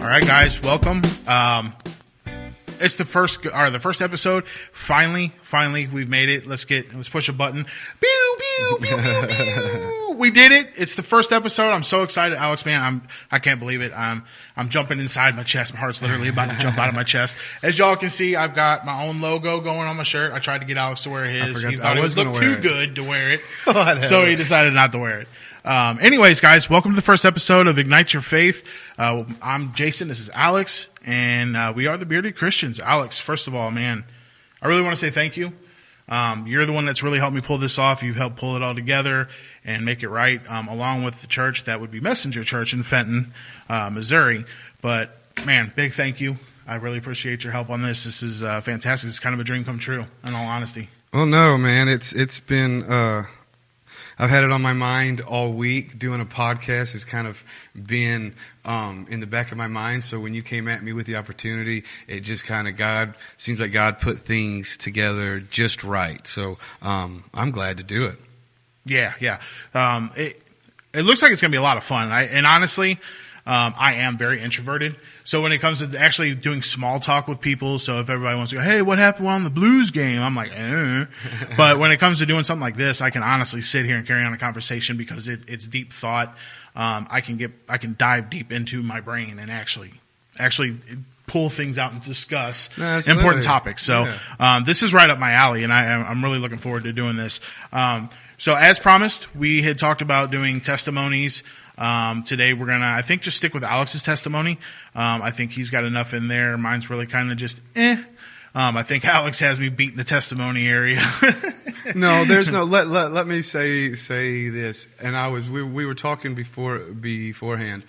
All right, guys, welcome. It's the first episode. Finally, we've made it. Let's push a button. Pew, pew, pew, pew, pew. We did it. It's the first episode. I'm so excited, Alex, man. I can't believe it. I'm jumping inside my chest. My heart's literally about to jump out of my chest. As y'all can see, I've got my own logo going on my shirt. I tried to get Alex to wear his. He thought it would look too good to wear it. So he decided not to wear it. Anyways, guys, welcome to the first episode of Ignite Your Faith. I'm Jason. This is Alex, and we are the Bearded Christians. Alex, first of all, man, I really want to say thank you. You're the one that's really helped me pull this off. You've helped pull it all together and make it right, along with the church that would be Messenger Church in Fenton, Missouri. But, man, big thank you. I really appreciate your help on this. This is fantastic. It's kind of a dream come true, in all honesty. Well, no, man. It's been... I've had it on my mind all week. Doing a podcast has kind of been in the back of my mind. So when you came at me with the opportunity, it just kind of seems like God put things together just right. So I'm glad to do it. Yeah. It looks like it's going to be a lot of fun. And honestly, I am very introverted. So when it comes to actually doing small talk with people, so if everybody wants to go, hey, what happened on the Blues game? I'm like, But when it comes to doing something like this, I can honestly sit here and carry on a conversation because it's deep thought. I can dive deep into my brain and actually pull things out and discuss important topics. So this is right up my alley, and I'm really looking forward to doing this. So as promised, we had talked about doing testimonies. Today we're gonna, I think, just stick with Alex's testimony. I think he's got enough in there. Mine's really kind of just I think Alex has me beating the testimony area. No, there's no, let me say this. And we were talking beforehand.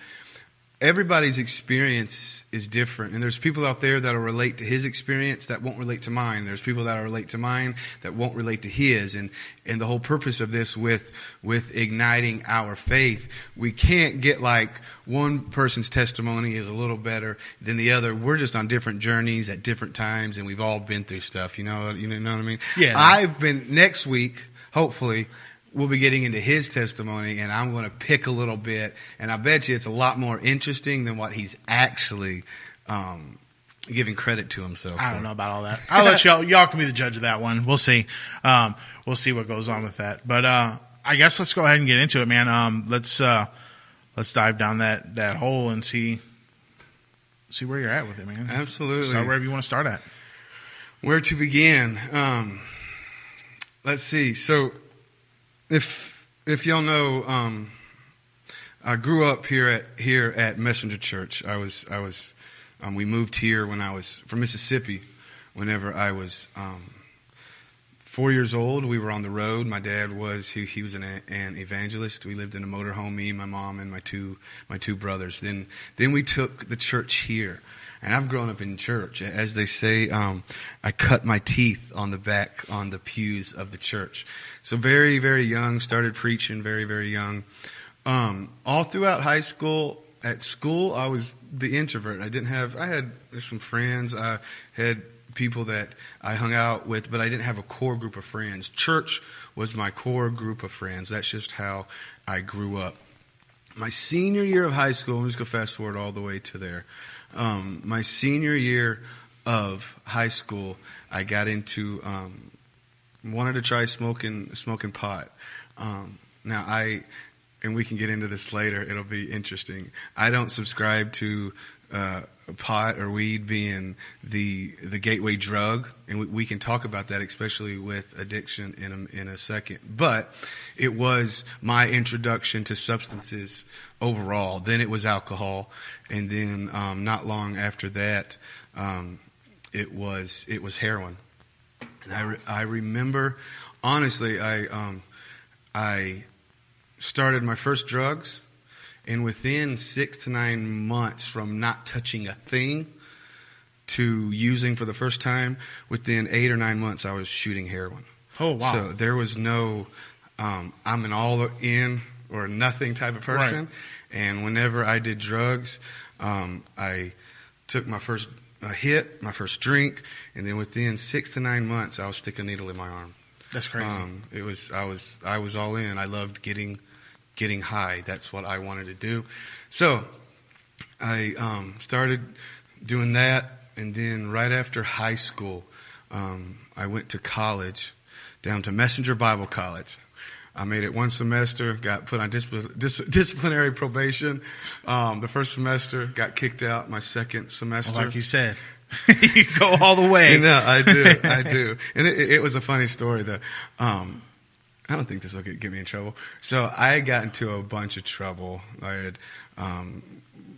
Everybody's experience is different, and there's people out there that'll relate to his experience that won't relate to mine. There's people that'll relate to mine that won't relate to his, and the whole purpose of this with igniting our faith, we can't get like one person's testimony is a little better than the other. We're just on different journeys at different times, and we've all been through stuff. You know what I mean? Yeah. Next week, hopefully, we'll be getting into his testimony, and I'm going to pick a little bit, and I bet you it's a lot more interesting than what he's actually giving credit to himself for. I don't know about all that. I'll let y'all can be the judge of that one. We'll see. We'll see what goes on with that. But I guess let's go ahead and get into it, man. Let's dive down that hole and see where you're at with it, man. Absolutely. Start wherever you want to start at. Where to begin? Let's see. So, if y'all know, I grew up here at Messenger Church. We moved here when I was from Mississippi. Whenever I was 4 years old, we were on the road. My dad was he was an evangelist. We lived in a motorhome, me, my mom, and my two brothers. Then we took the church here. And I've grown up in church. As they say, I cut my teeth on the pews of the church. So very, very young, started preaching very, very young. All throughout high school, at school, I was the introvert. I had some friends. I had people that I hung out with, but I didn't have a core group of friends. Church was my core group of friends. That's just how I grew up. My senior year of high school, I'm just going to fast forward all the way to there. My senior year of high school, I got into, wanted to try smoking pot. Now and we can get into this later, it'll be interesting. I don't subscribe to, pot or weed being the gateway drug, and we can talk about that, especially with addiction in a second. But it was my introduction to substances overall. Then it was alcohol, and then not long after that, it was heroin. And I remember, honestly, I started my first drugs. And within 6 to 9 months from not touching a thing to using for the first time, within 8 or 9 months, I was shooting heroin. Oh, wow. So there was no, I'm an all in or nothing type of person. Right. And whenever I did drugs, I took my first hit, my first drink, and then within 6 to 9 months, I was sticking a needle in my arm. That's crazy. I was all in. I loved getting high. That's what I wanted to do. So I started doing that, and then right after high school, I went to college, down to Messenger Bible College. I made it one semester, got put on disciplinary probation. The first semester, got kicked out. My second semester, Well, like you said, you go all the way. No, I do. And it was a funny story though. I don't think this will get me in trouble. So I got into a bunch of trouble. I had,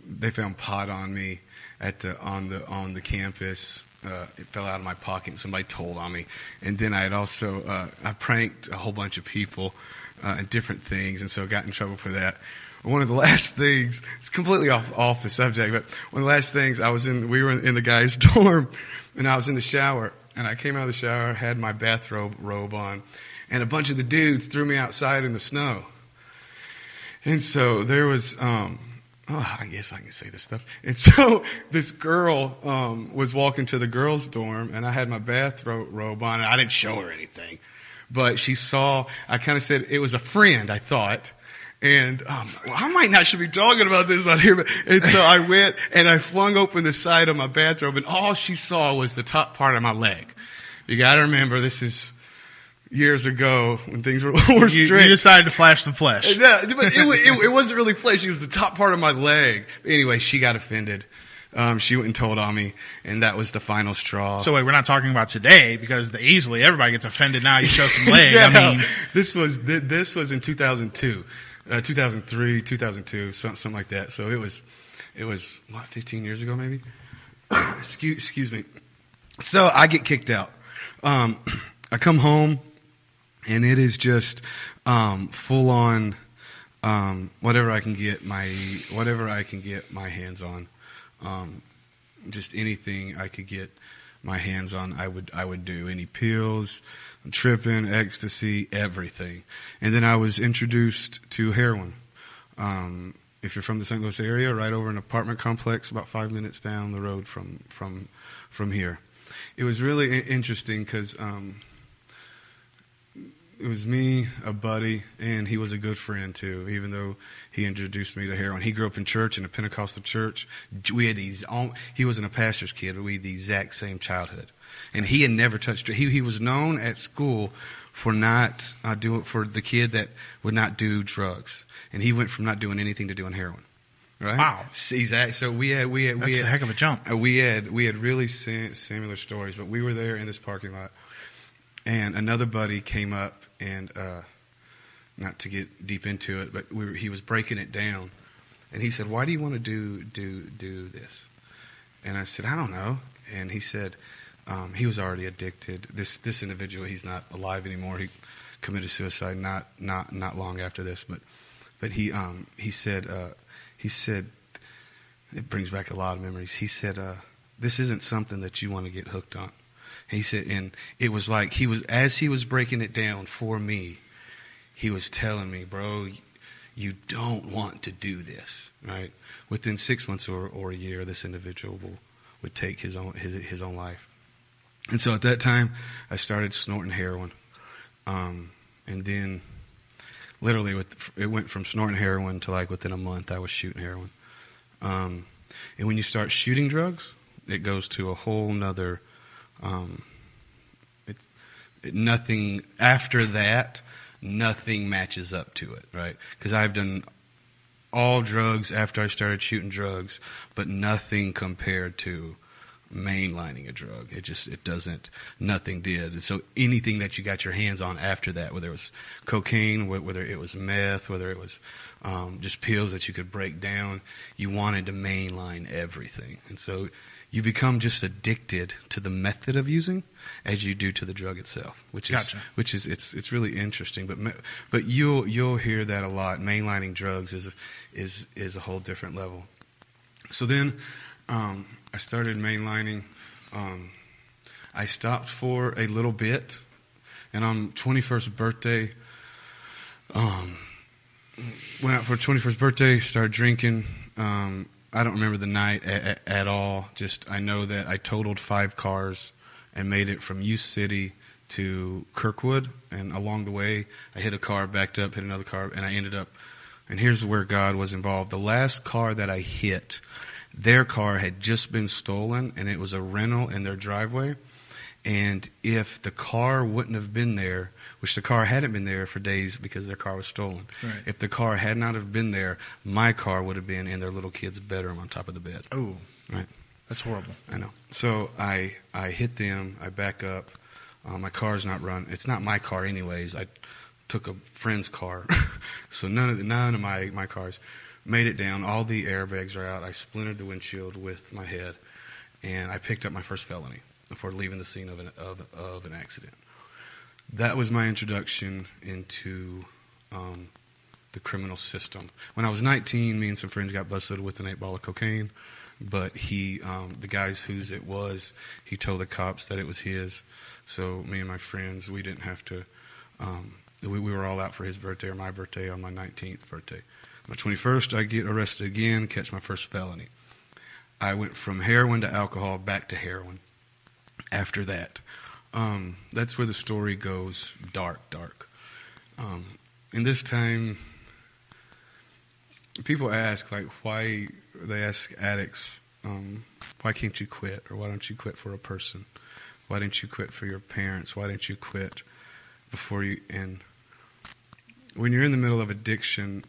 they found pot on me on the campus. It fell out of my pocket and somebody told on me. And then I had also, I pranked a whole bunch of people, and different things. And so I got in trouble for that. One of the last things, it's completely off the subject, but one of the last things we were in the guy's dorm, and I was in the shower, and I came out of the shower, had my robe on, and a bunch of the dudes threw me outside in the snow. And so there was, I guess I can say this stuff. And so this girl, was walking to the girls' dorm, and I had my bathrobe on, and I didn't show her anything. But she saw, I kind of said it was a friend, I thought. And, I might not should be talking about this on here, and so I went and I flung open the side of my bathrobe, and all she saw was the top part of my leg. You gotta remember, this is years ago when things were more strict. You decided to flash some flesh. Yeah, but it wasn't really flesh. It was the top part of my leg. Anyway, she got offended. She went and told on me, and that was the final straw. So wait, we're not talking about today because easily everybody gets offended now. You show some leg. Yeah, I mean, this was in 2002, 2003, 2002, something like that. So it was what, 15 years ago maybe. Excuse me. So I get kicked out. I come home, and it is just full on whatever I can get my hands on. Just anything I could get my hands on, I would do. Any pills, tripping, ecstasy, everything. And then I was introduced to heroin. If you're from the St. Louis area, right over an apartment complex, about 5 minutes down the road from here. It was really interesting because it was me, a buddy, and he was a good friend too, even though he introduced me to heroin. He grew up in church, in a Pentecostal church. We had he wasn't a pastor's kid, but we had the exact same childhood. And he had never touched it. He was known at school for not for the kid that would not do drugs. And he went from not doing anything to doing heroin. Right? Wow. Exactly. So we had that's a heck of a jump. We had really similar stories, but we were there in this parking lot. And another buddy came up, and not to get deep into it, but he was breaking it down, and he said, "Why do you want to do this?" And I said, "I don't know." And he said, he was already addicted. This individual, he's not alive anymore. He committed suicide not long after this, but he said it brings back a lot of memories. He said, "This isn't something that you want to get hooked on." He said, and it was like as he was breaking it down for me, he was telling me, "Bro, you don't want to do this, right?" Within 6 months or a year, this individual would take his own life. And so at that time, I started snorting heroin, and then literally it went from snorting heroin to like within a month, I was shooting heroin. And when you start shooting drugs, it goes to a whole nother. Nothing after that, nothing matches up to it, right? Because I've done all drugs after I started shooting drugs, but nothing compared to mainlining a drug. Nothing did. And so anything that you got your hands on after that, whether it was cocaine, whether it was meth, whether it was just pills that you could break down, you wanted to mainline everything. And so you become just addicted to the method of using as you do to the drug itself, it's really interesting. But you'll hear that a lot. Mainlining drugs is a whole different level. So then I started mainlining. I stopped for a little bit, and on 21st birthday, went out for 21st birthday, started drinking. I don't remember the night at all. Just I know that I totaled 5 cars and made it from U City to Kirkwood. And along the way, I hit a car, backed up, hit another car, and I ended up And here's where God was involved. The last car that I hit, their car had just been stolen, and it was a rental in their driveway. And if the car wouldn't have been there, which the car hadn't been there for days because their car was stolen. Right. If the car had not have been there, my car would have been in their little kid's bedroom on top of the bed. Oh, Right. that's horrible. I know. So I hit them. I back up. My car's not run. It's not my car anyways. I took a friend's car. So none of my cars made it down. All the airbags are out. I splintered the windshield with my head, and I picked up my first felony before leaving the scene of an accident. That was my introduction into the criminal system. When I was 19, me and some friends got busted with an 8-ball of cocaine, but the guys whose it was, he told the cops that it was his. So me and my friends, we didn't have to, we were all out for his birthday or my birthday on my 19th birthday. My 21st, I get arrested again, catch my first felony. I went from heroin to alcohol, back to heroin after that. That's where the story goes dark. In this time, people ask, like, they ask addicts, why can't you quit? Or why don't you quit for a person? Why didn't you quit for your parents? Why didn't you quit before you? And when you're in the middle of addiction,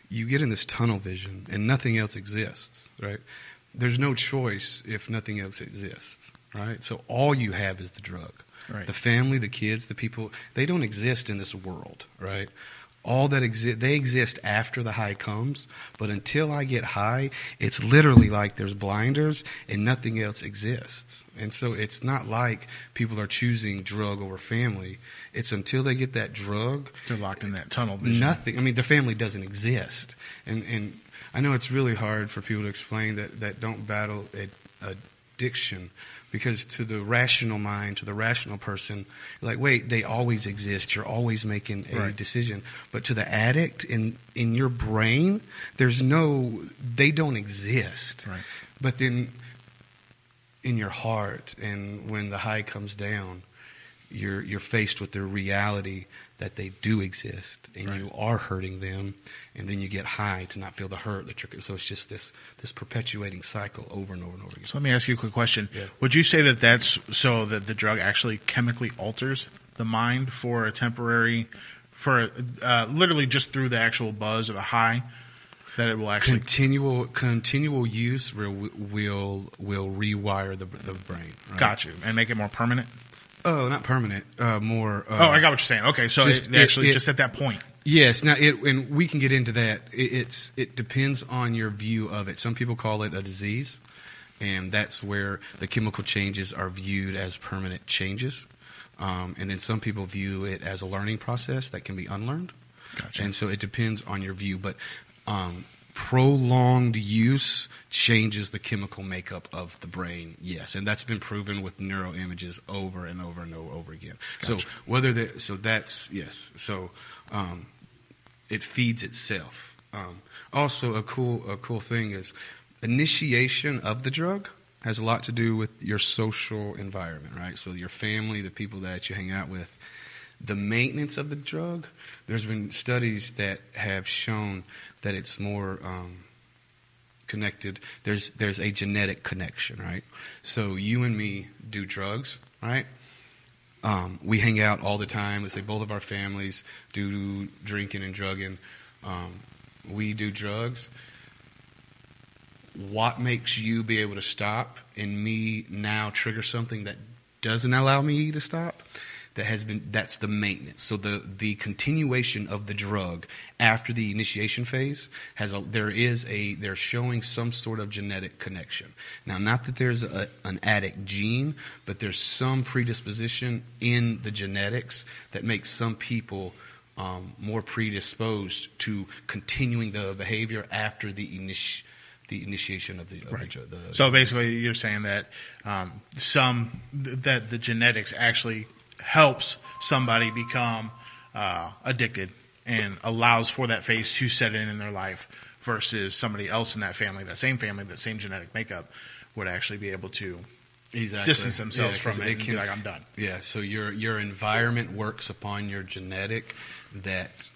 you get in this tunnel vision and nothing else exists, right? There's no choice if nothing else exists, right? So all you have is the drug. Right. The family, the kids, the people, they don't exist in this world, right? All that they exist after the high comes, but until I get high, it's literally like there's blinders and nothing else exists. And so it's not like people are choosing drug over family. It's until they get that drug. They're locked in that tunnel vision. Nothing. I mean, the family doesn't exist. And I know it's really hard for people to explain that don't battle addiction, because to the rational mind, to the rational person, you're like, wait, they always exist. You're always making a decision. But to the addict, in your brain, they don't exist. Right. But then in your heart, and when the high comes down, you're faced with the reality that they do exist, and you are hurting them, and then you get high to not feel the hurt that you're. So it's just this perpetuating cycle over and over and over again. So let me ask you a quick question. Yeah. Would you say that that's so that the drug actually chemically alters the mind for a temporary, literally just through the actual buzz or the high, that it will actually continual use will rewire the brain. Right? Got you, and make it more permanent? Oh, not permanent. More. I got what you're saying. Okay, so just at that point. Yes. Now, and we can get into that. It depends on your view of it. Some people call it a disease, and that's where the chemical changes are viewed as permanent changes. And then some people view it as a learning process that can be unlearned. Gotcha. And so it depends on your view, but prolonged use changes the chemical makeup of the brain, yes, and that's been proven with neuroimages over and over and over again. Gotcha. So it feeds itself. Also, a cool thing is initiation of the drug has a lot to do with your social environment, right? So your family, the people that you hang out with. The maintenance of the drug, there's been studies that have shown that it's more connected. There's a genetic connection, right? So you and me do drugs, right? We hang out all the time. Let's say both of our families do drinking and drugging. We do drugs. What makes you be able to stop and me now trigger something that doesn't allow me to stop? That's the maintenance. So the continuation of the drug after the initiation phase they're showing some sort of genetic connection. Now, not that there's an addict gene, but there's some predisposition in the genetics that makes some people more predisposed to continuing the behavior after the initiation of the drug. So basically, you're saying that that the genetics actually helps somebody become addicted and allows for that phase to set in their life, versus somebody else in that family, that same genetic makeup, would actually be able to distance themselves from it and be like, I'm done. Yeah, so your environment works upon your genetic that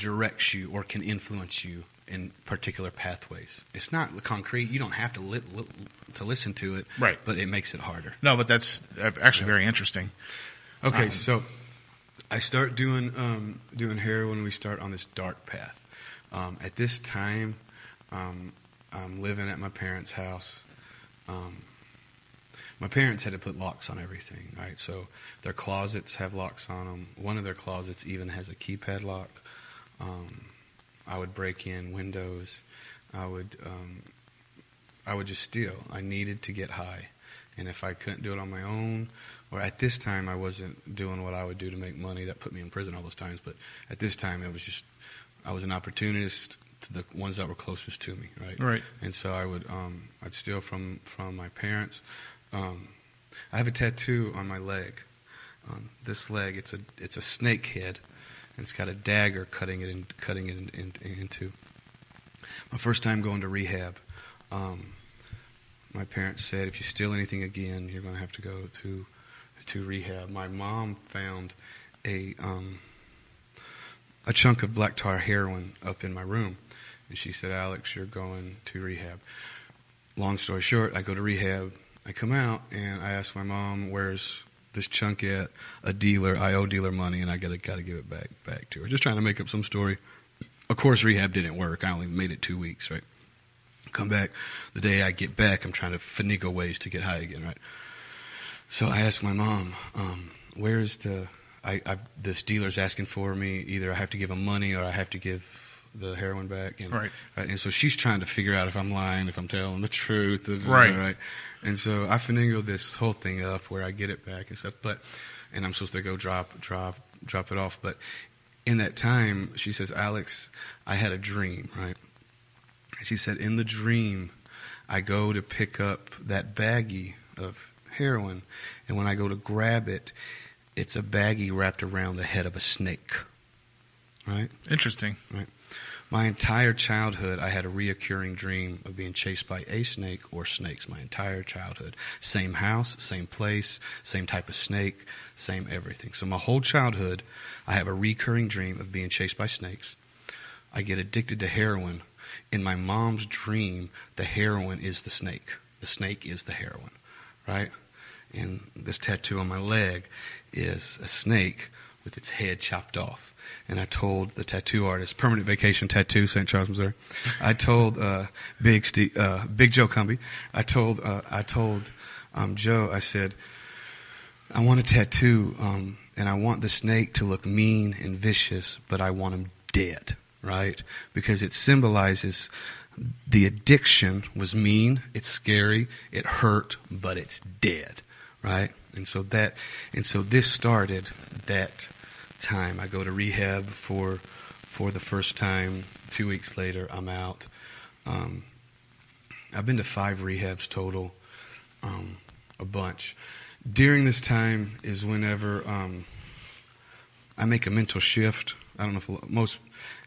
directs you or can influence you in particular pathways. It's not concrete. You don't have to to listen to it, right? But it makes it harder. No, but that's actually very interesting. Okay, so I start doing heroin. We start on this dark path. At this time, I'm living at my parents' house. My parents had to put locks on everything, right? So their closets have locks on them. One of their closets even has a keypad lock. I would break in windows. I would just steal. I needed to get high. And if I couldn't do it on my own, or at this time I wasn't doing what I would do to make money, that put me in prison all those times, but at this time it was just, I was an opportunist to the ones that were closest to me, right? Right. And so I would, I'd steal from my parents. I have a tattoo on my leg. On this leg, it's a snake head, and it's got a dagger cutting it into. My first time going to rehab, my parents said, if you steal anything again, you're going to have to go to rehab. My mom found a chunk of black tar heroin up in my room, and she said, Alex, you're going to rehab. Long story short, I go to rehab. I come out, and I ask my mom, where's this chunk at? A dealer. I owe dealer money, and I gotta give it back to her. Just trying to make up some story. Of course, rehab didn't work. I only made it 2 weeks, right? Come back. The day I get back, I'm trying to finagle ways to get high again, right? So I ask my mom, where's this dealer's asking for me. Either I have to give him money or I have to give the heroin back. And, right. And so she's trying to figure out if I'm lying, if I'm telling the truth. Right. And so I finagle this whole thing up where I get it back and stuff. And I'm supposed to go drop it off. But in that time, she says, Alex, I had a dream, right? She said, in the dream, I go to pick up that baggie of heroin, and when I go to grab it, it's a baggie wrapped around the head of a snake. Right? Interesting. Right. My entire childhood, I had a reoccurring dream of being chased by a snake or snakes. My entire childhood. Same house, same place, same type of snake, same everything. So my whole childhood, I have a recurring dream of being chased by snakes. I get addicted to heroin. In my mom's dream, the heroin is the snake. The snake is the heroin, right? And this tattoo on my leg is a snake with its head chopped off. And I told the tattoo artist, Permanent Vacation Tattoo, St. Charles, Missouri. I told Big Joe Cumby. I told Joe. I said, I want a tattoo, and I want the snake to look mean and vicious, but I want him dead. Right? Because it symbolizes the addiction was mean, it's scary, it hurt, but it's dead. Right? And so this started that time. I go to rehab for the first time. 2 weeks later, I'm out. I've been to 5 rehabs total, a bunch. During this time is whenever I make a mental shift. I don't know if most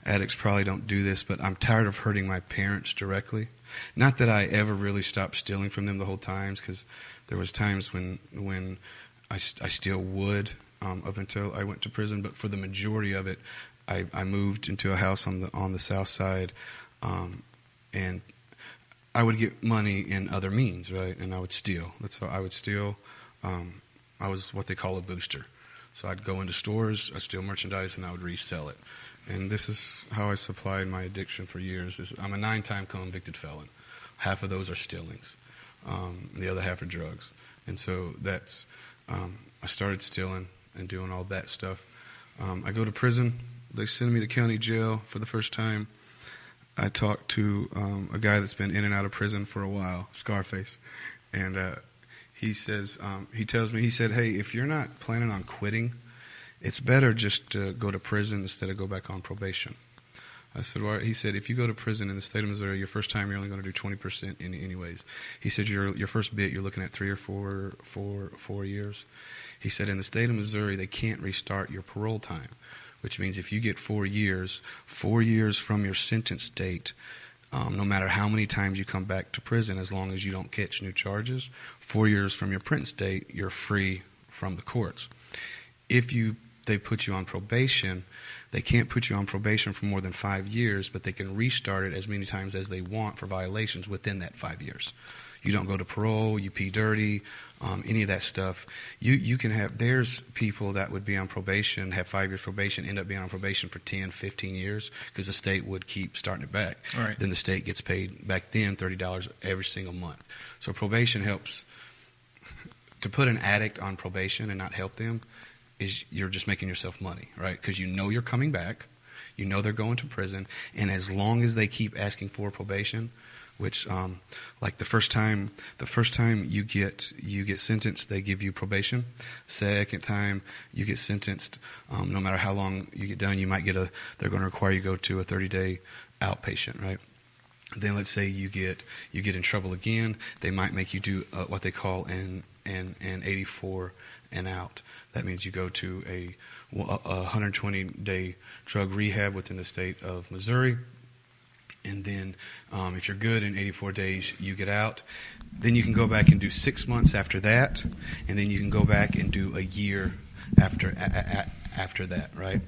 addicts probably don't do this, but I'm tired of hurting my parents directly. Not that I ever really stopped stealing from them the whole times, because there was times when I still would up until I went to prison. But for the majority of it, I moved into a house on the south side, and I would get money in other means, right? And I would steal. That's how I would steal. I was what they call a booster. So I'd go into stores, I'd steal merchandise, and I would resell it. And this is how I supplied my addiction for years. I'm a 9-time convicted felon. Half of those are stealings. The other half are drugs. And so that's, I started stealing and doing all that stuff. I go to prison. They send me to county jail for the first time. I talked to a guy that's been in and out of prison for a while, Scarface. And he says, he tells me, he said, hey, if you're not planning on quitting, it's better just to go to prison instead of go back on probation. I said, well, he said, if you go to prison in the state of Missouri, your first time you're only going to do 20% anyways. He said, your first bit, you're looking at 3 or 4 years. He said, in the state of Missouri, they can't restart your parole time, which means if you get 4 years from your sentence date, no matter how many times you come back to prison, as long as you don't catch new charges, 4 years from your print date, you're free from the courts. If they put you on probation, They can't put you on probation for more than 5 years, but they can restart it as many times as they want for violations within that 5 years. You don't go to parole, you pee dirty, any of that stuff. You can have, there's people that would be on probation, have 5 years probation, end up being on probation for 10, 15 years because the state would keep starting it back. Right. Then the state gets paid back then $30 every single month. So probation helps. To put an addict on probation and not help them is you're just making yourself money, right? Because you know you're coming back, you know they're going to prison, and as long as they keep asking for probation, which like the first time you get sentenced, they give you probation. Second time you get sentenced, no matter how long you get done, you might get they're going to require you to go to a 30-day outpatient, right? Then let's say you get in trouble again, they might make you do what they call an 84 and out. That means you go to a 120-day drug rehab within the state of Missouri. And then if you're good in 84 days, you get out. Then you can go back and do 6 months after that. And then you can go back and do a year after that, right?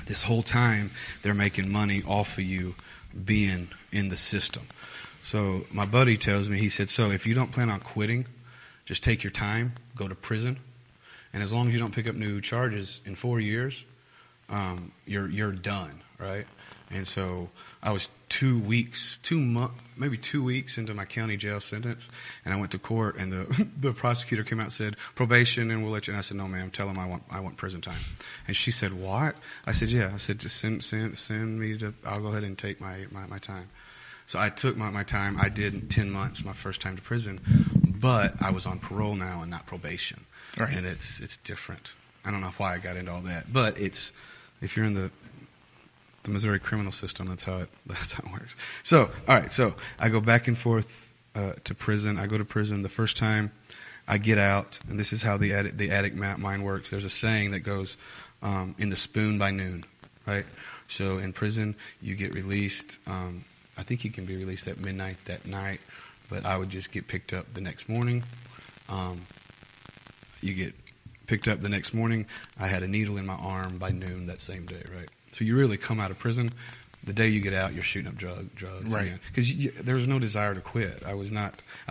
This whole time, they're making money off of you being in the system. So my buddy tells me, he said, so if you don't plan on quitting, just take your time, go to prison. And as long as you don't pick up new charges in 4 years, you're done, right? And so I was 2 weeks into my county jail sentence, and I went to court, and the prosecutor came out and said, probation, and we'll let you. And I said, no, ma'am, tell him I want prison time. And she said, what? I said, yeah. I said, just send me I'll go ahead and take my time. So I took my time. I did 10 months my first time to prison, but I was on parole now and not probation. Right. And it's different. I don't know why I got into all that, but if you're in the Missouri criminal system, that's how it works. So, all right. So I go back and forth to prison. I go to prison the first time. I get out, and this is how the addict mind works. There's a saying that goes, "In the spoon by noon," right? So in prison, you get released. I think you can be released at midnight that night, but I would just get picked up the next morning. You get picked up the next morning. I had a needle in my arm by noon that same day, right? So you really come out of prison, the day you get out, you're shooting up drugs. Right. Because there was no desire to quit. I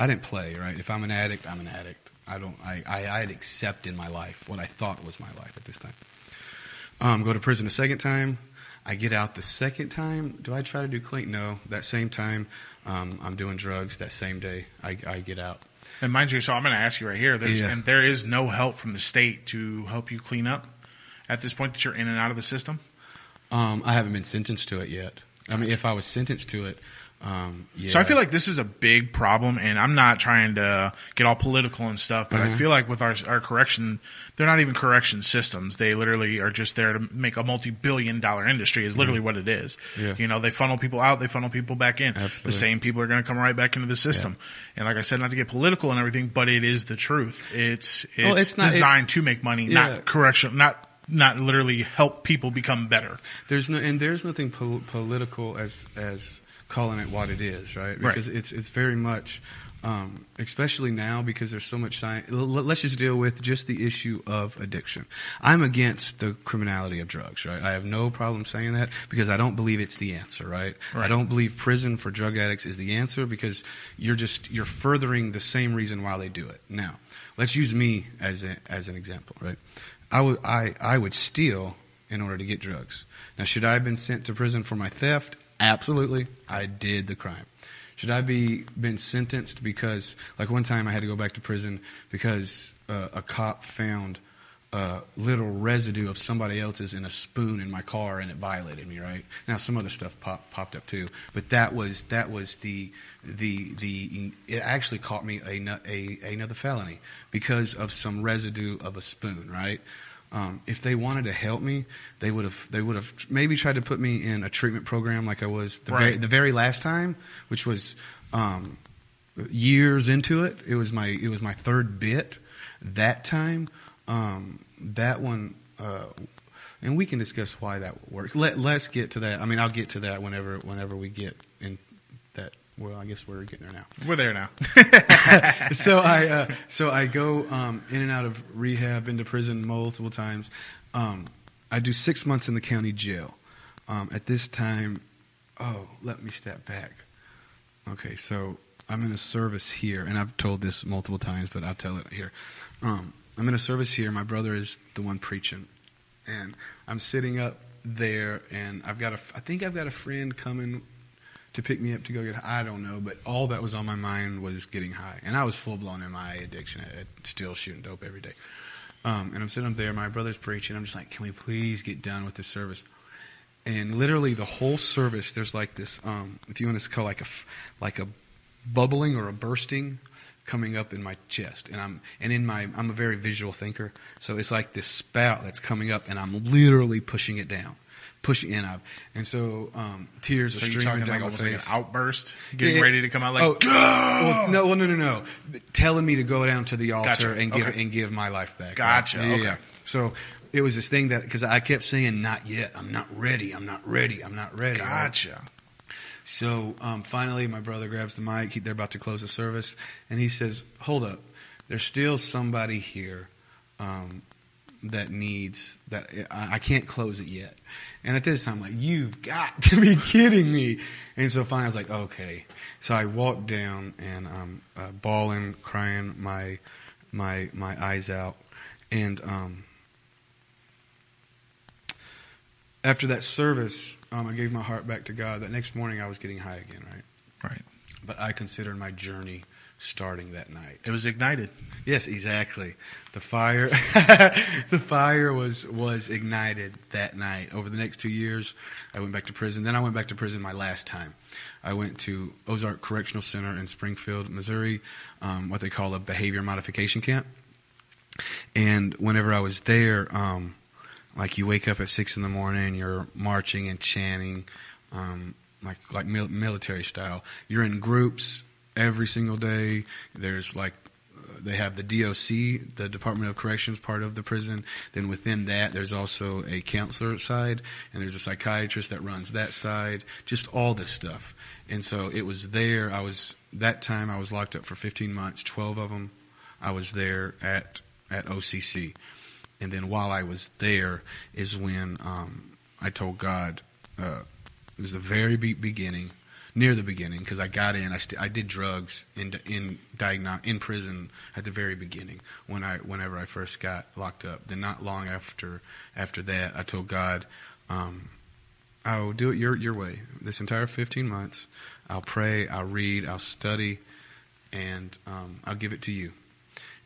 didn't play, right? If I'm an addict, I'm an addict. I had accepted my life, what I thought was my life at this time. Go to prison a second time. I get out the second time. Do I try to do clean? No. That same time, I'm doing drugs. That same day, I get out. And mind you, so I'm going to ask you right here, and there is no help from the state to help you clean up at this point that you're in and out of the system? I haven't been sentenced to it yet. I mean, if I was sentenced to it, yeah. So I feel like this is a big problem, and I'm not trying to get all political and stuff, but I feel like with our correction, they're not even correction systems. They literally are just there to make a multi-billion-dollar industry is literally what it is. Yeah. You know, they funnel people out, they funnel people back in. Absolutely. The same people are going to come right back into the system. Yeah. And like I said, not to get political and everything, but it is the truth. It's designed to make money, not correction, not literally help people become better. There's nothing political as calling it what it is, right? Because it's very much, especially now because there's so much science. Let's just deal with just the issue of addiction. I'm against the criminality of drugs, right? I have no problem saying that because I don't believe it's the answer, right? I don't believe prison for drug addicts is the answer because you're furthering the same reason why they do it. Now, let's use me as an example, right? I would steal in order to get drugs. Now, should I have been sent to prison for my theft? Absolutely. I did the crime. Should I been sentenced because, like one time I had to go back to prison because a cop found little residue of somebody else's in a spoon in my car and it violated me, right? Now, some other stuff popped up too, but that was it actually caught me another felony because of some residue of a spoon, right? If they wanted to help me, they would have maybe tried to put me in a treatment program like I was the very last time, which was years into it. It was my third bit that time. That one, and we can discuss why that works. Let's get to that. I mean, I'll get to that whenever we get in that. Well, I guess we're getting there now. We're there now. So I go in and out of rehab into prison multiple times. I do 6 months in the county jail. At this time, let me step back. Okay, so I'm in a service here, and I've told this multiple times, but I'll tell it here. I'm in a service here. My brother is the one preaching, and I'm sitting up there, and I think I've got a friend coming to pick me up to go get high. I don't know, but all that was on my mind was getting high, and I was full blown in my addiction at still shooting dope every day. And I'm sitting up there. My brother's preaching. I'm just like, can we please get done with this service? And literally the whole service, there's like this, if you want to call like a bubbling or a bursting coming up in my chest. And I'm a very visual thinker. So it's like this spout that's coming up, and I'm literally pushing it down. And so tears are streaming down my face. Like an outburst, getting ready to come out like, no. Telling me to go down to the altar and give my life back. Gotcha. Right? Okay. Yeah. So it was this thing that, because I kept saying, not yet, I'm not ready. Gotcha. Right? So finally my brother grabs the mic. They're about to close the service, and he says, hold up, there's still somebody here that needs that. I can't close it yet. And at this time, I'm like, you've got to be kidding me. And so finally I was like, okay. So I walked down, and I'm bawling, crying my eyes out. And after that service, I gave my heart back to God. That next morning I was getting high again, right? Right. But I considered my journey starting that night. It was ignited. Yes, exactly. The fire was ignited that night. Over the next 2 years, I went back to prison. Then I went back to prison my last time. I went to Ozark Correctional Center in Springfield, Missouri, what they call a behavior modification camp. And whenever I was there, like you wake up at 6 a.m, you're marching and chanting, like military style. You're in groups every single day. There's they have the DOC, the Department of Corrections, part of the prison. Then within that, there's also a counselor side, and there's a psychiatrist that runs that side. Just all this stuff. And so it was there. That time I was locked up for 15 months. 12 of them, I was there at OCC. And then while I was there is when I told God, it was the very beginning, near the beginning, because I got in. I did drugs in prison at the very beginning whenever I first got locked up. Then not long after that, I told God, I'll do it your way. This entire 15 months, I'll pray, I'll read, I'll study, and I'll give it to you.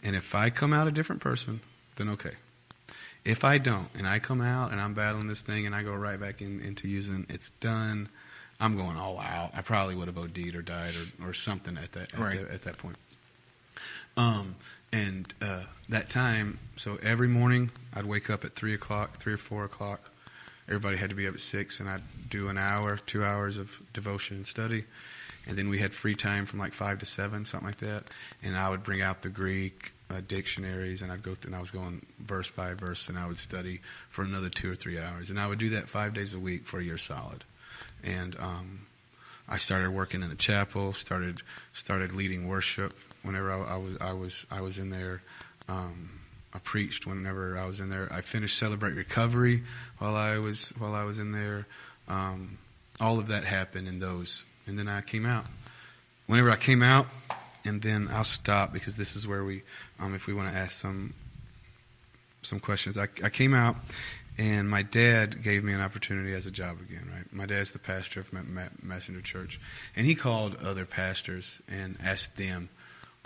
And if I come out a different person, then okay. If I don't, and I come out and I'm battling this thing and I go right back into using, it's done. I'm going all out. I probably would have OD'd or died or something at that point. And that time, so every morning I'd wake up at 3 or 4 o'clock. Everybody had to be up at 6, and I'd do an hour, 2 hours of devotion and study. And then we had free time from like 5 to 7, something like that. And I would bring out the Greek dictionaries, and I'd go through, and I was going verse by verse, and I would study for another 2 or 3 hours. And I would do that 5 days a week for a year solid. And I started working in the chapel, started leading worship whenever I was in there. I preached whenever I was in there. I finished Celebrate Recovery while I was in there. All of that happened in those. And then I came out. Whenever I came out, and then I'll stop because this is where we, if we want to ask some questions. I came out, and my dad gave me an opportunity as a job again, right? My dad's the pastor of Messenger Church. And he called other pastors and asked them,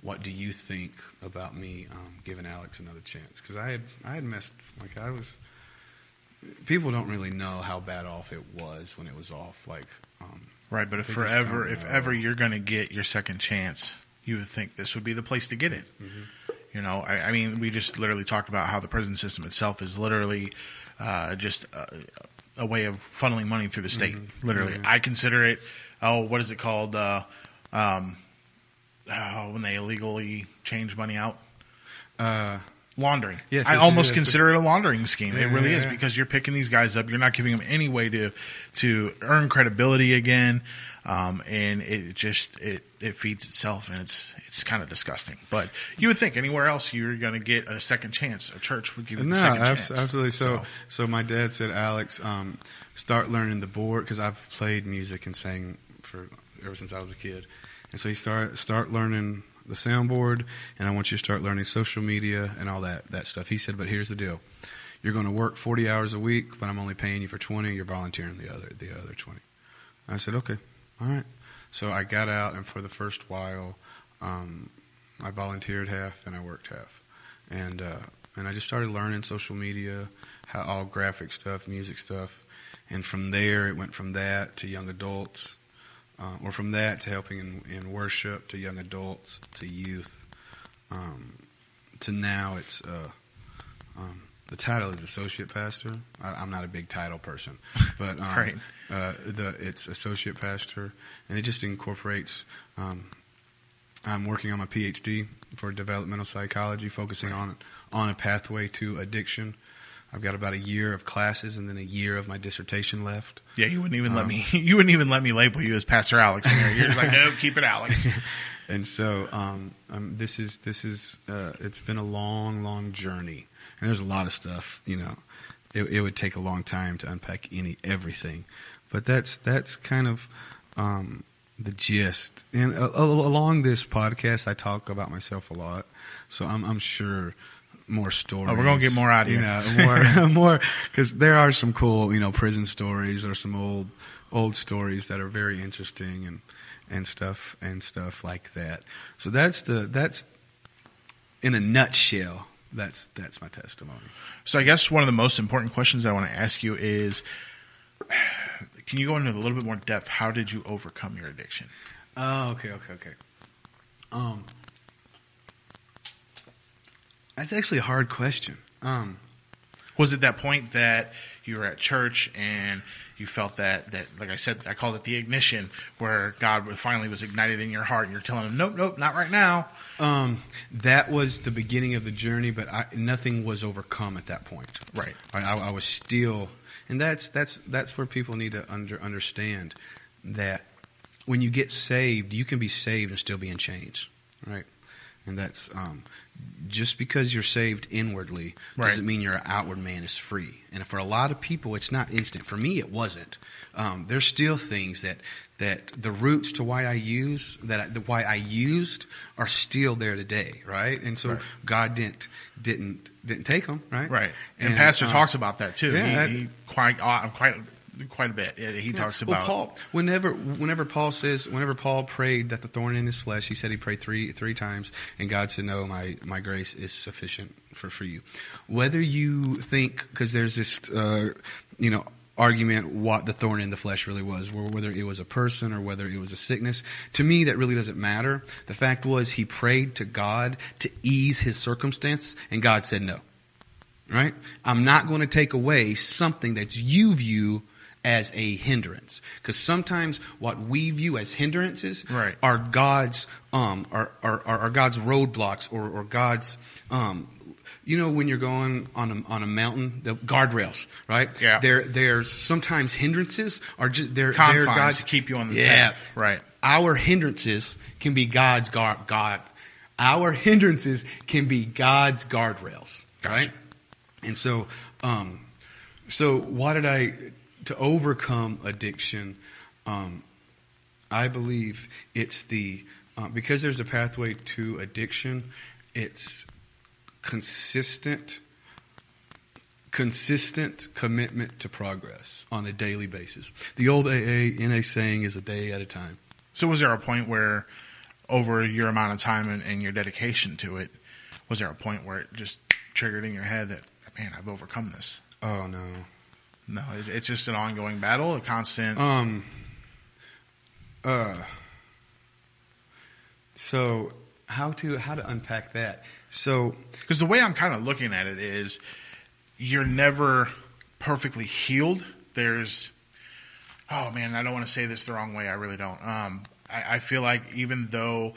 what do you think about me giving Alex another chance? Because I had messed, people don't really know how bad off it was when it was off. Right, but if ever you're going to get your second chance, you would think this would be the place to get it. Mm-hmm. You know, I mean, we just literally talked about how the prison system itself is literally just a way of funneling money through the state. Mm-hmm. Literally, mm-hmm. I consider it. What is it called? When they illegally change money out. laundering. Yes, I yes, almost yes. consider it a laundering scheme. It really is, Yeah. because you're picking these guys up. You're not giving them any way to earn credibility again. And it just, it feeds itself, and it's kind of disgusting. But you would think anywhere else you're going to get a second chance. A church would give you the second chance. Absolutely. So my dad said, Alex, start learning the board, because I've played music and sang ever since I was a kid. And so he start learning the soundboard, and I want you to start learning social media and all that stuff. He said, but here's the deal. You're going to work 40 hours a week, but I'm only paying you for 20. You're volunteering the other 20. I said, okay, all right. So I got out, and for the first while, I volunteered half and I worked half. And I just started learning social media, all graphic stuff, music stuff. And from there, it went from that to young adults. Or from that to helping in worship, to young adults, to youth, to now it's the title is associate pastor. I'm not a big title person, but Right. It's associate pastor, and it just incorporates. I'm working on my PhD for developmental psychology, focusing on a pathway to addiction. I've got about a year of classes and then a year of my dissertation left. Yeah, you wouldn't even let me. You wouldn't even let me label you as Pastor Alex. You're just like, no, keep it Alex. And so, this is it's been a long journey, and there's a lot of stuff. It would take a long time to unpack everything, but that's kind of the gist. And along this podcast, I talk about myself a lot, so I'm sure. More stories. Oh, we're gonna get more out of you. More, because there are some cool, prison stories or some old stories that are very interesting and stuff like that. So that's in a nutshell. That's my testimony. So I guess one of the most important questions I want to ask you is, can you go into a little bit more depth? How did you overcome your addiction? Oh, okay. That's actually a hard question. Was it that point that you were at church and you felt that, like I said, I called it the ignition, where God finally was ignited in your heart and you're telling him, nope, not right now? That was the beginning of the journey, but nothing was overcome at that point. Right. I was still, and that's where people need to understand that when you get saved, you can be saved and still be in chains, right? And that's just because you're saved inwardly doesn't mean your outward man is free. And for a lot of people, it's not instant. For me, it wasn't. There's still things that the roots to why I used are still there today, right? And so God didn't take them, right? Right. And Pastor talks about that too. Yeah, he quite a bit. He talks about Paul. Whenever Paul prayed that the thorn in his flesh, he said he prayed three times, and God said, "No, my grace is sufficient for you." Whether you think, because there's this argument what the thorn in the flesh really was, whether it was a person or whether it was a sickness. To me, that really doesn't matter. The fact was he prayed to God to ease his circumstance, and God said no. Right? I'm not going to take away something that you view as a hindrance, because sometimes what we view as hindrances are God's are God's roadblocks or God's when you're going on a mountain, the guardrails, right? Yeah. There's sometimes hindrances are just they're confines to keep you on the path. Right. Our hindrances can be God's God. Our hindrances can be God's guardrails, right? And so, what did to overcome addiction? I believe it's because there's a pathway to addiction, it's consistent commitment to progress on a daily basis. The old NA saying is a day at a time. So was there a point where, over your amount of time and your dedication to it, was there a point where it just triggered in your head that, man, I've overcome this? Oh, no. No, it's just an ongoing battle, a constant... So how to unpack that? So, because the way I'm kind of looking at it is, you're never perfectly healed. There's, oh man, I don't want to say this the wrong way. I really don't. I feel like even though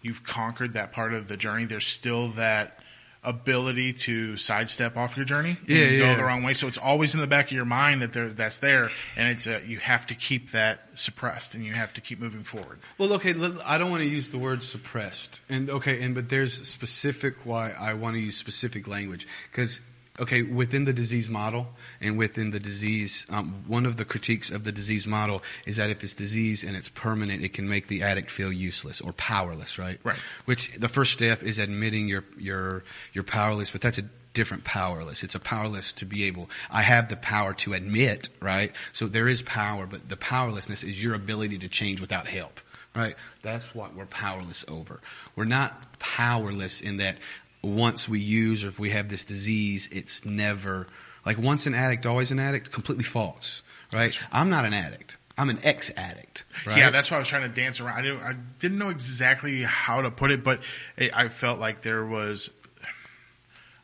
you've conquered that part of the journey, there's still that ability to sidestep off your journey and Yeah, go yeah. the wrong way. So it's always in the back of your mind that that's there, and it's you have to keep that suppressed, and you have to keep moving forward. Well, okay, I don't want to use the word suppressed, but there's specific why I want to use specific language because. Okay, within the disease model and within the disease, one of the critiques of the disease model is that if it's disease and it's permanent, it can make the addict feel useless or powerless, right? Right. Which the first step is admitting you're powerless, but that's a different powerless. It's a powerless to be able, I have the power to admit, right? So there is power, but the powerlessness is your ability to change without help, right? That's what we're powerless over. We're not powerless in that once we use or if we have this disease, it's never, like once an addict, always an addict, completely false, right? I'm not an addict. I'm an ex-addict, right? Yeah, that's why I was trying to dance around. I didn't know exactly how to put it, but I felt like there was,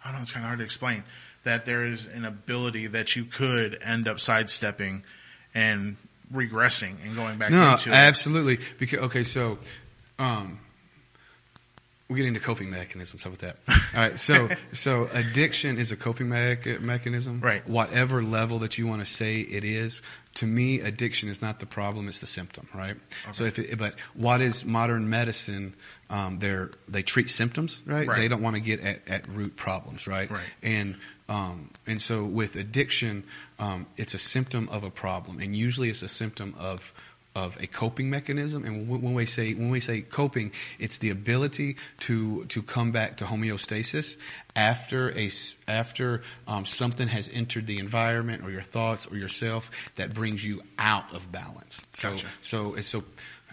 I don't know, it's kind of hard to explain, that there is an ability that you could end up sidestepping and regressing and going back into it. No, absolutely. Because, okay, so, we'll get into coping mechanisms. How about that? All right. So addiction is a coping mechanism. Right. Whatever level that you want to say it is. To me, addiction is not the problem; it's the symptom. Right. Okay. So but what is modern medicine? They treat symptoms. Right. They don't want to get at root problems. Right. Right. And so with addiction, it's a symptom of a problem, and usually it's a symptom of a coping mechanism. And when we say coping, it's the ability to come back to homeostasis after something has entered the environment or your thoughts or yourself that brings you out of balance. Gotcha. So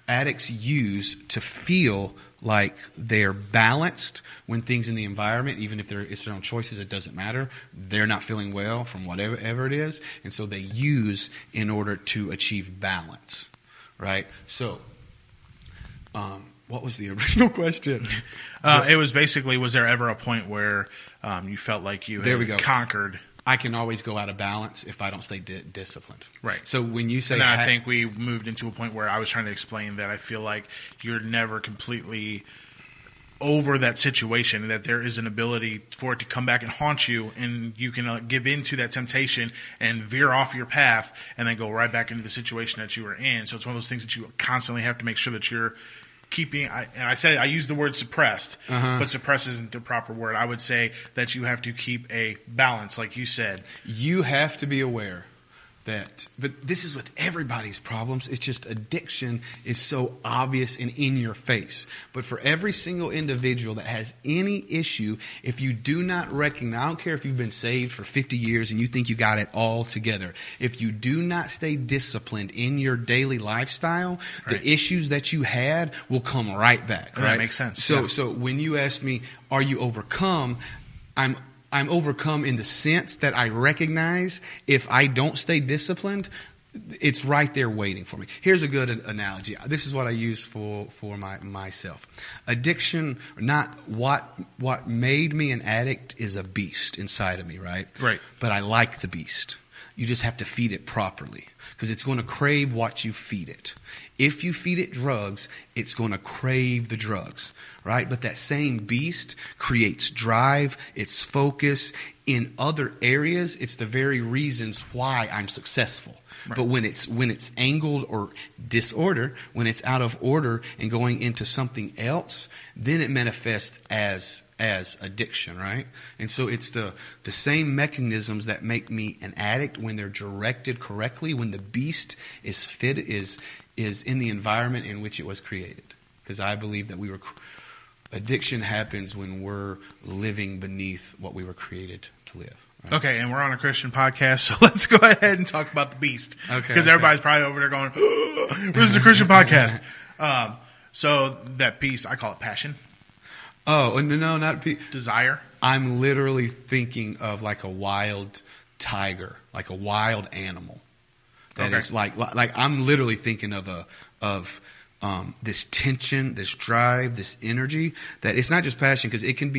addicts use to feel like they're balanced when things in the environment, even if it's their own choices, it doesn't matter. They're not feeling well from whatever it is, and so they use in order to achieve balance. Right. So, what was the original question? It was basically, was there ever a point where you felt like you had conquered? I can always go out of balance if I don't stay disciplined. Right. So when you say, and then I think we moved into a point where I was trying to explain that I feel like you're never completely over that situation, that there is an ability for it to come back and haunt you, and you can give into that temptation and veer off your path and then go right back into the situation that you were in. So it's one of those things that you constantly have to make sure that you're keeping, I used the word suppressed, but suppress isn't the proper word. I would say that you have to keep a balance, like you said. You have to be aware that, but this is with everybody's problems. It's just addiction is so obvious and in your face. But for every single individual that has any issue, if you do not recognize, I don't care if you've been saved for 50 years and you think you got it all together. If you do not stay disciplined in your daily lifestyle, the issues that you had will come right back. Right? That makes sense. So when you ask me, are you overcome? I'm overcome in the sense that I recognize if I don't stay disciplined, it's right there waiting for me. Here's a good analogy. This is what I use for myself. Addiction, not what made me an addict is a beast inside of me, right? Right. But I like the beast. You just have to feed it properly because it's going to crave what you feed it. If you feed it drugs, it's going to crave the drugs, right? But that same beast creates drive, it's focus. In other areas, it's the very reasons why I'm successful. Right. But when it's angled or disorder, when it's out of order and going into something else, then it manifests as addiction, right? And so it's the same mechanisms that make me an addict when they're directed correctly, when the beast is in the environment in which it was created. Because I believe that addiction happens when we're living beneath what we were created to live. Right? Okay, and we're on a Christian podcast, so let's go ahead and talk about the beast. Okay. Because everybody's probably over there going, oh, this is a Christian podcast. So that beast, I call it passion. Oh, no, not desire. I'm literally thinking of like a wild tiger, like a wild animal. That is like I'm literally thinking of this tension, this drive, this energy. That it's not just passion, because it can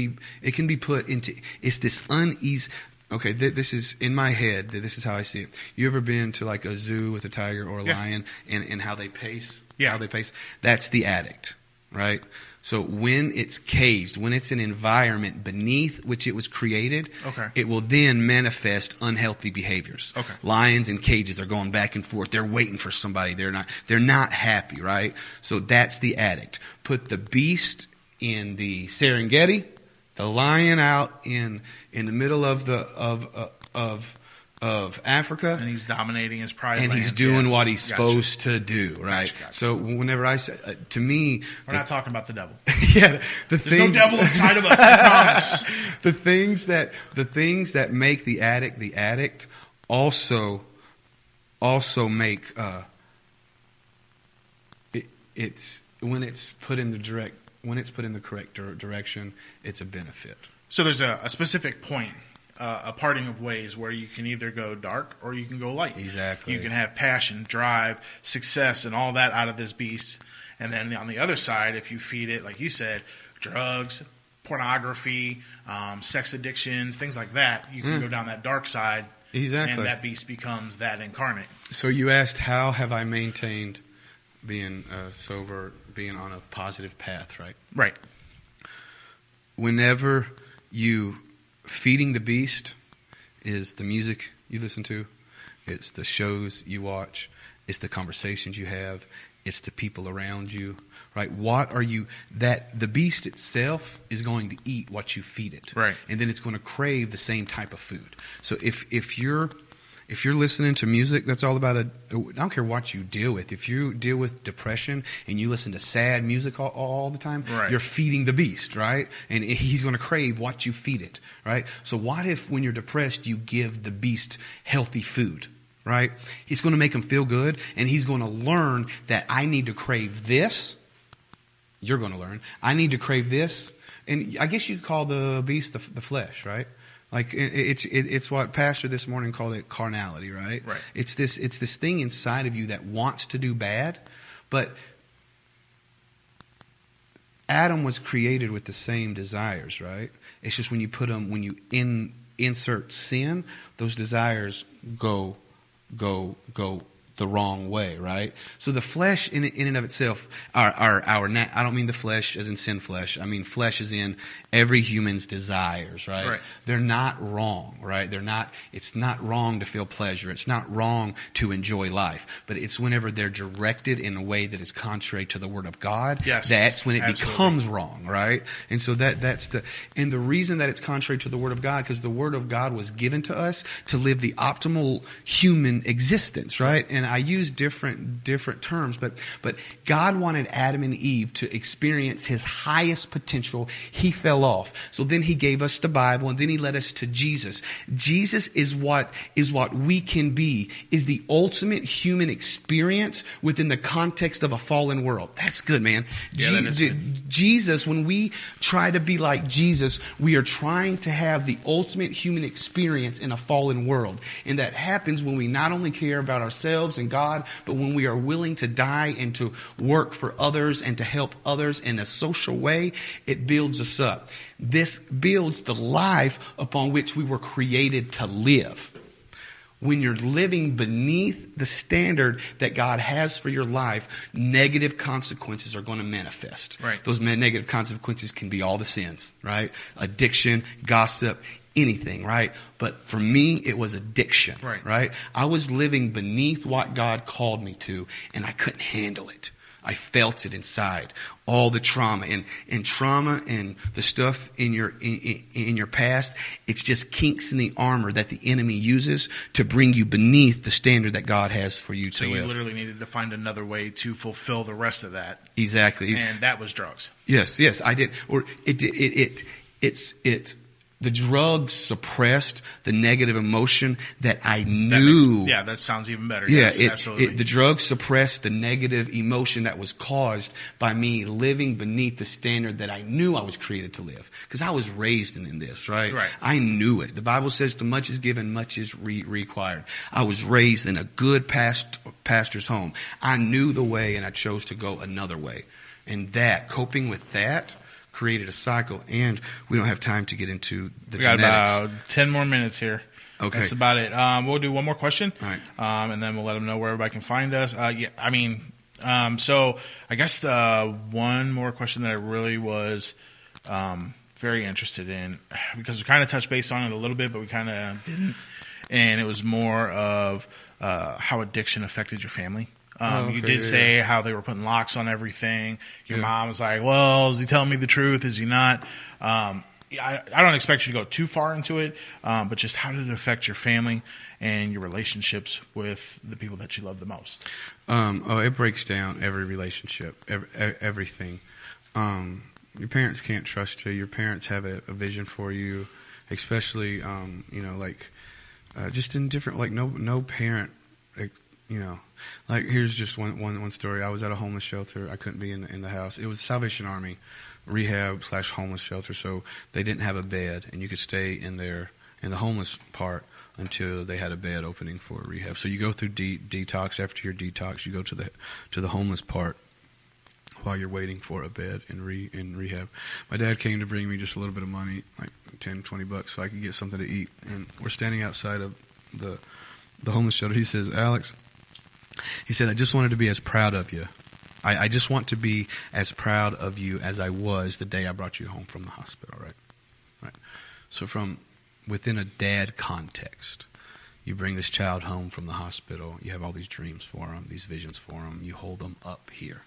be put into. It's this unease. Okay, this is in my head. This is how I see it. You ever been to like a zoo with a tiger or a lion, and how they pace? Yeah. How they pace? That's the addict. right? So when it's caged, when it's an environment beneath which it was created, Okay. it will then manifest unhealthy behaviors. Okay. Lions in cages are going back and forth. They're waiting for somebody. They're not happy, right? So that's the addict. Put the beast in the Serengeti, the lion out in the middle of Africa, And he's dominating his pride and lands. he's doing what he's Gotcha. supposed to do, right? Gotcha. So whenever I say, to me, We're not talking about the devil. yeah, There's no devil inside of us, I promise. the things that make the addict also make it's when it's put in the correct direction, it's a benefit. So there's a specific point, a parting of ways where you can either go dark or you can go light. Exactly. You can have passion, drive, success, and all that out of this beast. And then on the other side, if you feed it, like you said, drugs, pornography, sex addictions, things like that, you can go down that dark side. Exactly. And that beast becomes that incarnate. So you asked, how have I maintained being sober, being on a positive path, right? Right. Whenever you feeding the beast is the music you listen to, it's the shows you watch, it's the conversations you have, it's the people around you, right? What are you, that the beast itself is going to eat what you feed it. Right. And then it's going to crave the same type of food. So if you're listening to music that's all about I don't care what you deal with. If you deal with depression and you listen to sad music all the time, right. You're feeding the beast, right? And he's going to crave what you feed it, right? So what if when you're depressed you give the beast healthy food, right? It's going to make him feel good, and he's going to learn that I need to crave this. You're going to learn. I need to crave this. And I guess you'd call the beast the flesh, right? Like it's what Pastor this morning called it carnality, right? Right. It's this thing inside of you that wants to do bad, but Adam was created with the same desires, right? It's just when you insert sin, those desires go the wrong way, right? So the flesh in and of itself, I don't mean the flesh as in sin flesh. I mean flesh as in every human's desires, right? Right. They're not wrong, right? It's not wrong to feel pleasure. It's not wrong to enjoy life. But it's whenever they're directed in a way that is contrary to the Word of God, Yes, that's when it absolutely. becomes wrong, right? And so and the reason that it's contrary to the Word of God, because the Word of God was given to us to live the optimal human existence, right? And I use different terms, but God wanted Adam and Eve to experience His highest potential. He fell off. So then He gave us the Bible, and then He led us to Jesus. Jesus is what we can be, is the ultimate human experience within the context of a fallen world. That's good, man. Yeah, that is good. Jesus, when we try to be like Jesus, we are trying to have the ultimate human experience in a fallen world. And that happens when we not only care about ourselves and God, but when we are willing to die and to work for others and to help others in a social way. It builds us up. This builds the life upon which we were created to live. When you're living beneath the standard that God has for your life, negative consequences are going to manifest. Right. Those negative consequences can be all the sins, right? Addiction, gossip, anything, right? But for me, it was addiction, right? I was living beneath what God called me to, and I couldn't handle it. I felt it inside. All the trauma and trauma and the stuff in your past, it's just kinks in the armor that the enemy uses to bring you beneath the standard that God has for you to So you live. literally needed to find another way to fulfill the rest of that. Exactly. And that was drugs. Yes, I did. Or it's the drugs suppressed the negative emotion that I knew. That sounds even better. Yeah, Yes, absolutely. the drugs suppressed the negative emotion that was caused by me living beneath the standard that I knew I was created to live. Because I was raised in this, right? Right. I knew it. The Bible says, "To much is given, much is required." I was raised in a good pastor's home. I knew the way, and I chose to go another way. And coping with that, created a cycle, and we don't have time to get into the We got genetics. about 10 more minutes here. Okay. That's about it. We'll do one more question. All right. And then we'll let them know where everybody can find us. So I guess the one more question that I really was very interested in, because we kind of touched base on it a little bit, but we kind of didn't. And it was more of how addiction affected your family. You did say how they were putting locks on everything. Your mom was like, well, is he telling me the truth? Is he not? I don't expect you to go too far into it, but just how did it affect your family and your relationships with the people that you love the most? It breaks down every relationship, everything. Your parents can't trust you. Your parents have a vision for you, especially, just in different, like no parent, like here's just one story. I was at a homeless shelter. I couldn't be in the house. It was Salvation Army rehab / homeless shelter, so they didn't have a bed, and you could stay in the homeless part until they had a bed opening for rehab. So you go through detox. After your detox, you go to the homeless part while you're waiting for a bed in rehab. My dad came to bring me just a little bit of money, like $10-20, so I could get something to eat. And we're standing outside of the homeless shelter. He says, Alex, he said, I just wanted to be as proud of you. I just want to be as proud of you as I was the day I brought you home from the hospital, right? So from within a dad context, you bring this child home from the hospital. You have all these dreams for him, these visions for him. You hold them up here.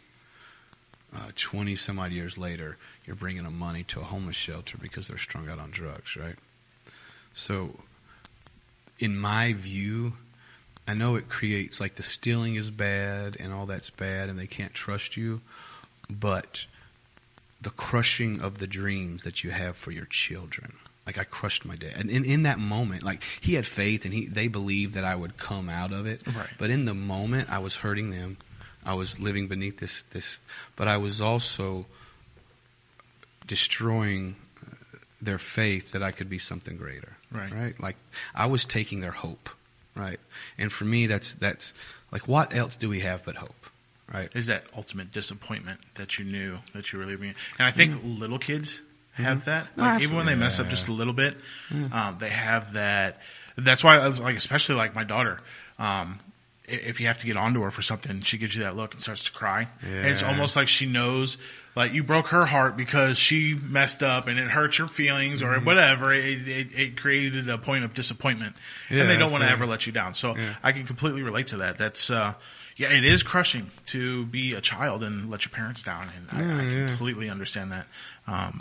20 some odd years later, you're bringing them money to a homeless shelter because they're strung out on drugs, right? So in my view, I know it creates, like, the stealing is bad and all that's bad and they can't trust you, but the crushing of the dreams that you have for your children. Like, I crushed my dad. And in that moment, like, he had faith and they believed that I would come out of it. Right. But in the moment, I was hurting them. I was living beneath this, but I was also destroying their faith that I could be something greater. Right? Like, I was taking their hope. Right. And for me, that's like, what else do we have but hope? Right. Is that ultimate disappointment that you knew that you were leaving? And I think little kids have that. Like, even when they mess up just a little bit, they have that. That's why I was like, especially like my daughter, if you have to get onto her for something, she gives you that look and starts to cry. Yeah. And it's almost like she knows, like, you broke her heart because she messed up and it hurt your feelings or whatever. It created a point of disappointment. And they don't want to ever let you down. So I can completely relate to that. That's, it is crushing to be a child and let your parents down. And I completely understand that. I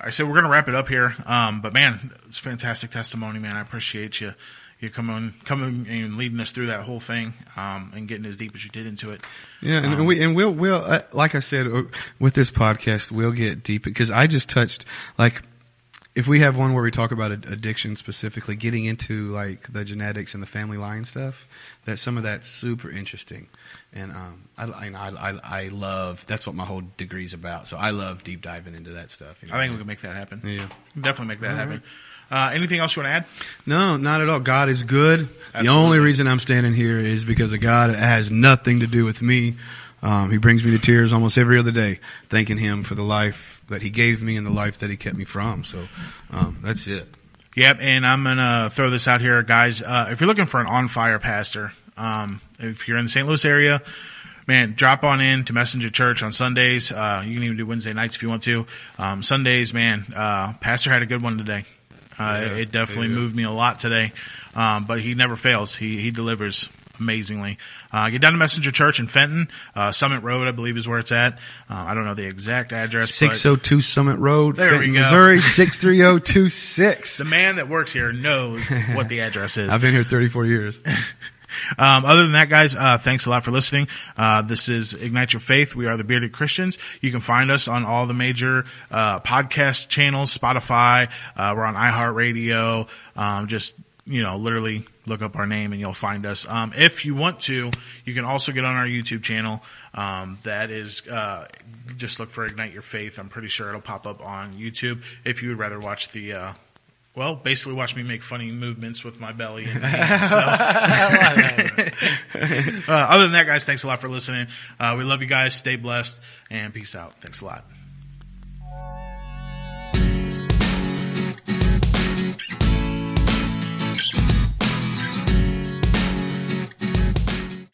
said we're going to wrap it up here. But man, it's fantastic testimony, man. I appreciate you coming and leading us through that whole thing, and getting as deep as you did into it. Yeah, and we'll like I said, with this podcast, we'll get deep, because I just touched, like, if we have one where we talk about addiction specifically, getting into, like, the genetics and the family line stuff, that some of that's super interesting. And I love, that's what my whole degree's about. So I love deep diving into that stuff. I think we can make that happen. Yeah, definitely make that happen. Anything else you want to add? No, not at all. God is good. Absolutely. The only reason I'm standing here is because of God. It has nothing to do with me. He brings me to tears almost every other day, thanking Him for the life that He gave me and the life that He kept me from. So that's it. Yep, and I'm going to throw this out here, guys. If you're looking for an on-fire pastor, if you're in the St. Louis area, man, drop on in to Messenger Church on Sundays. You can even do Wednesday nights if you want to. Sundays, man, Pastor had a good one today. It definitely moved me a lot today. But he never fails. He delivers amazingly. Get down to Messenger Church in Fenton. Summit Road, I believe, is where it's at. I don't know the exact address. 602 Summit Road, there Fenton, we go. Missouri, 63026. The man that works here knows what the address is. I've been here 34 years. Other than that, guys, thanks a lot for listening. This is Ignite Your Faith. We are the Bearded Christians. You can find us on all the major podcast channels, Spotify. We're on iHeartRadio. Just, literally look up our name and you'll find us. If you want to, you can also get on our YouTube channel. That is, just look for Ignite Your Faith. I'm pretty sure it'll pop up on YouTube. If you would rather watch the, basically watch me make funny movements with my belly and hands. So. Other than that, guys, thanks a lot for listening. We love you guys. Stay blessed and peace out. Thanks a lot.